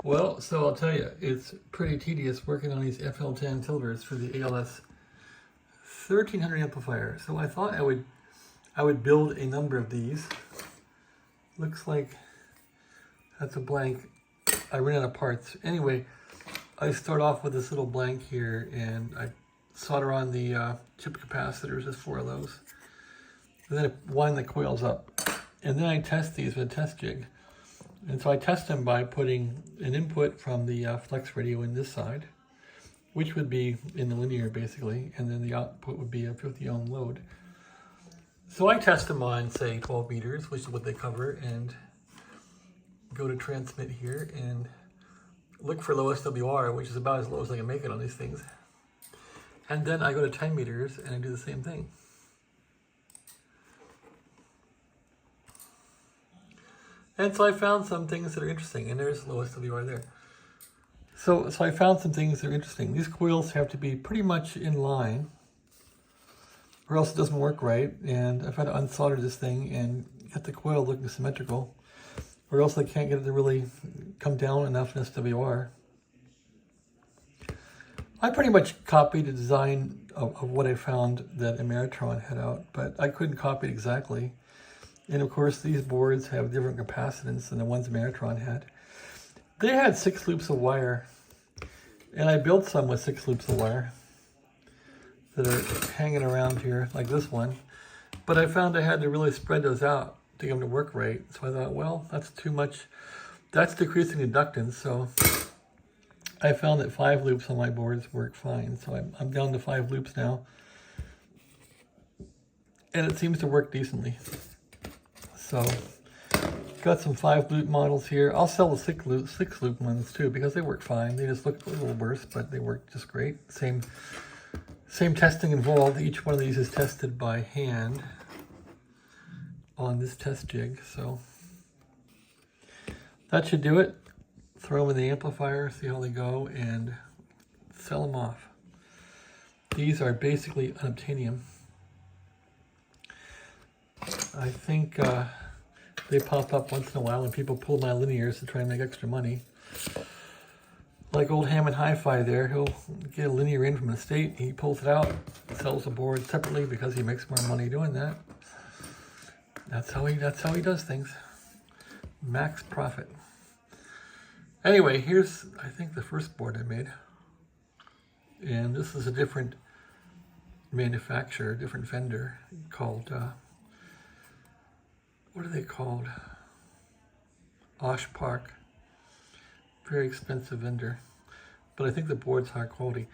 Well, so I'll tell you, it's pretty tedious working on these FL-10 tilters for the ALS 1300 amplifier. So I thought I would build a number of these. Looks like that's a blank. I ran out of parts. Anyway, I start off with this little blank here, and I solder on the chip capacitors. There's 4 of those. And then I wind the coils up. And then I test these with a test jig. And so I test them by putting an input from the flex radio in this side, which would be in the linear basically, and then the output would be a 50 ohm load. So I test them on, say, 12 meters, which is what they cover, and go to transmit here and look for low SWR, which is about as low as I can make it on these things. And then I go to 10 meters and I do the same thing. And so I found some things that are interesting, and there's low SWR there. So I found some things that are interesting. These coils have to be pretty much in line, or else it doesn't work right. And I've had to unsolder this thing and get the coil looking symmetrical, or else I can't get it to really come down enough in SWR. I pretty much copied the design of what I found that Ameritron had out, but I couldn't copy it exactly. And of course, these boards have different capacitance than the ones Ameritron had. They had 6 loops of wire, and I built some with 6 loops of wire that are hanging around here, like this one. But I found I had to really spread those out to get them to work right. So I thought, well, that's too much. That's decreasing inductance. So I found that 5 loops on my boards work fine. So I'm down to 5 loops now. And it seems to work decently. So got some 5 loop models here. I'll sell the 6 loop ones too, because they work fine. They just look a little worse, but they work just great. Same testing involved. Each one of these is tested by hand on this test jig. So that should do it. Throw them in the amplifier, see how they go, and sell them off. These are basically unobtainium. I think they pop up once in a while and people pull my linears to try and make extra money. Like old Hammond Hi-Fi there, he'll get a linear in from the state, he pulls it out, sells the board separately because he makes more money doing that. That's how he does things. Max profit. Anyway, here's, I think, the first board I made. And this is a different manufacturer, different vendor called, what are they called? Osh Park. Very expensive vendor. But I think the board's high quality.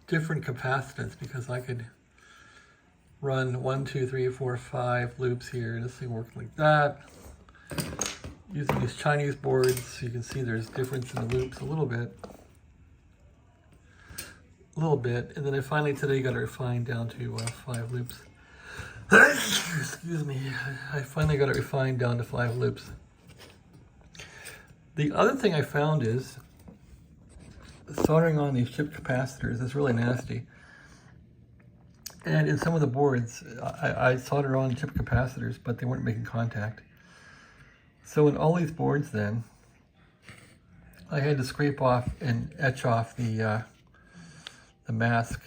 Different capacitance, because I could run 1, 2, 3, 4, 5 loops here. This thing works like that. Using these Chinese boards, you can see there's difference in the loops a little bit. And then I finally today got it refined down to 5 loops. Excuse me. I finally got it refined down to 5 loops. The other thing I found is soldering on these chip capacitors is really nasty. And in some of the boards, I soldered on chip capacitors, but they weren't making contact. So in all these boards then, I had to scrape off and etch off the mask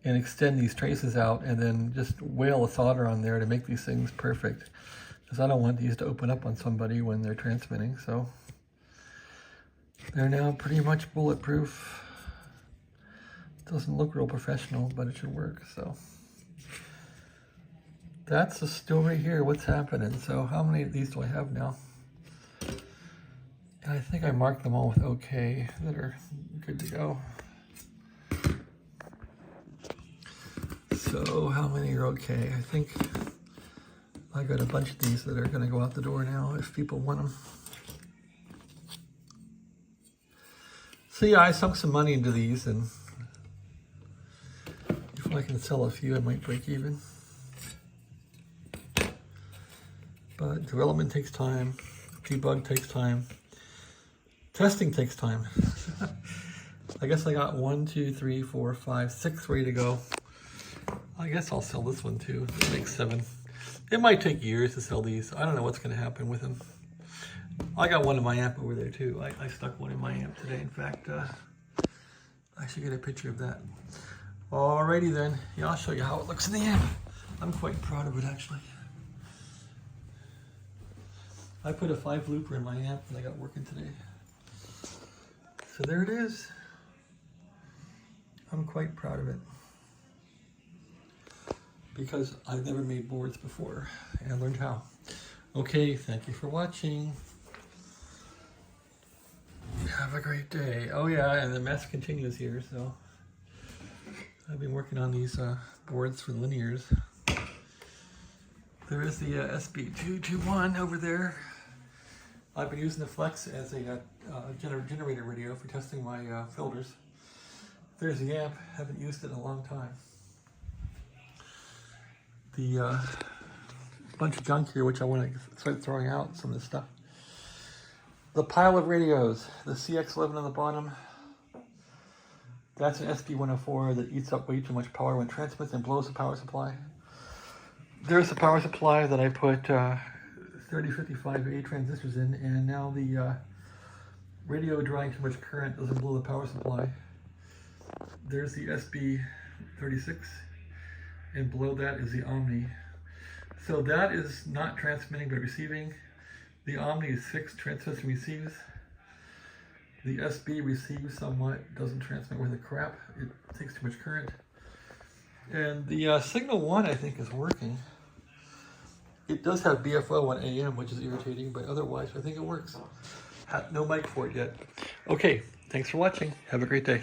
and extend these traces out and then just whale the solder on there to make these things perfect. Because I don't want these to open up on somebody when they're transmitting. So they're now pretty much bulletproof. Doesn't look real professional, but it should work. So that's the story here, what's happening. So how many of these do I have now? And I think I marked them all with OK that are good to go. So how many are okay? I think I got a bunch of these that are going to go out the door now if people want them. So yeah, I sunk some money into these, and if I can sell a few, I might break even. But development takes time, debug takes time, testing takes time. I guess I got 1, 2, 3, 4, 5, 6 ready to go. I guess I'll sell this one too. It makes 7. It might take years to sell these. I don't know what's going to happen with them. I got one in my amp over there too. I stuck one in my amp today. In fact, I should get a picture of that. Alrighty then. Yeah, I'll show you how it looks in the amp. I'm quite proud of it actually. I put a 5 looper in my amp and I got working today. So there it is. I'm quite proud of it. Because I've never made boards before and I learned how. Okay, thank you for watching. Have a great day. Oh yeah, and the mess continues here, so I've been working on these boards for linears. There is the SB221 over there. I've been using the Flex as a generator radio for testing my filters. There's the amp. Haven't used it in a long time. The bunch of junk here, which I want to start throwing out some of this stuff. The pile of radios, the CX11 on the bottom. That's an SB104 that eats up way too much power when it transmits and blows the power supply. There's the power supply that I put 3055A transistors in, and now the radio drawing too much current doesn't blow the power supply. There's the SB36, and below that is the Omni. So that is not transmitting but receiving. The Omni is fixed, transmits and receives. The SB receives somewhat, doesn't transmit worth a crap. It takes too much current. And the Signal 1 I think is working. It does have BFO on AM, which is irritating, but otherwise I think it works. No mic for it yet. Okay, thanks for watching. Have a great day.